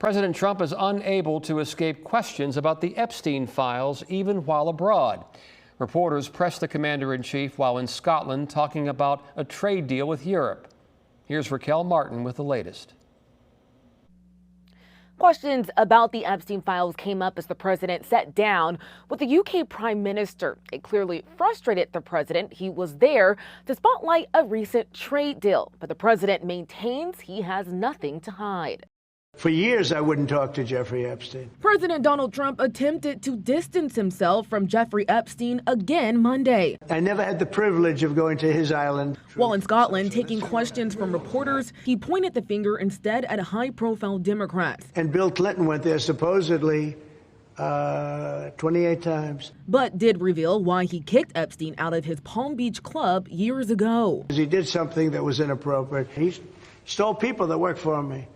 President Trump is unable to escape questions about the Epstein files even while abroad. Reporters pressed the commander-in-chief while in Scotland talking about a trade deal with Europe. Here's Raquel Martin with the latest. Questions about the Epstein files came up as the president sat down with the UK Prime Minister. It clearly frustrated the president. He was there to spotlight a recent trade deal, but the president maintains he has nothing to hide. For years, I wouldn't talk to Jeffrey Epstein. President Donald Trump attempted to distance himself from Jeffrey Epstein again Monday. I never had the privilege of going to his island. While in Scotland, taking questions from reporters, he pointed the finger instead at high-profile Democrats. And Bill Clinton went there supposedly 28 times. But did reveal why he kicked Epstein out of his Palm Beach club years ago. He did something that was inappropriate. He stole people that worked for me.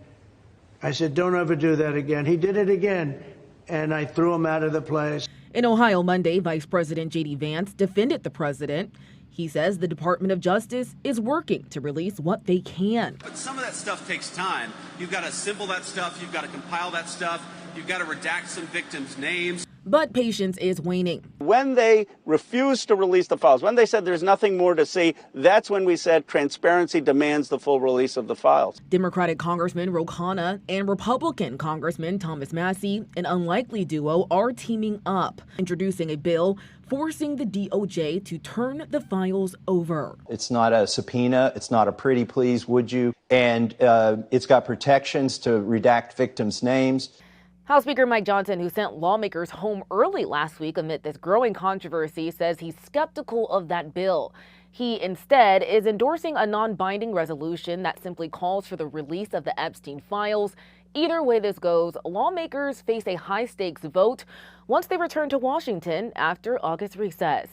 I said, don't ever do that again. He did it again, and I threw him out of the place. In Ohio Monday, Vice President J.D. Vance defended the president. He says the Department of Justice is working to release what they can. But some of that stuff takes time. You've got to assemble that stuff. You've got to compile that stuff. You've got to redact some victims' names. But patience is waning. When they refused to release the files, when they said there's nothing more to see, that's when we said transparency demands the full release of the files. Democratic Congressman Ro Khanna and Republican Congressman Thomas Massie, an unlikely duo, are teaming up, introducing a bill forcing the DOJ to turn the files over. It's not a subpoena. It's not a pretty please, would you? And it's got protections to redact victims' names. House Speaker Mike Johnson, who sent lawmakers home early last week amid this growing controversy, says he's skeptical of that bill. He instead is endorsing a non-binding resolution that simply calls for the release of the Epstein files. Either way this goes, lawmakers face a high-stakes vote once they return to Washington after August recess.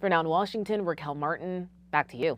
For Now in Washington, Raquel Martin, back to you.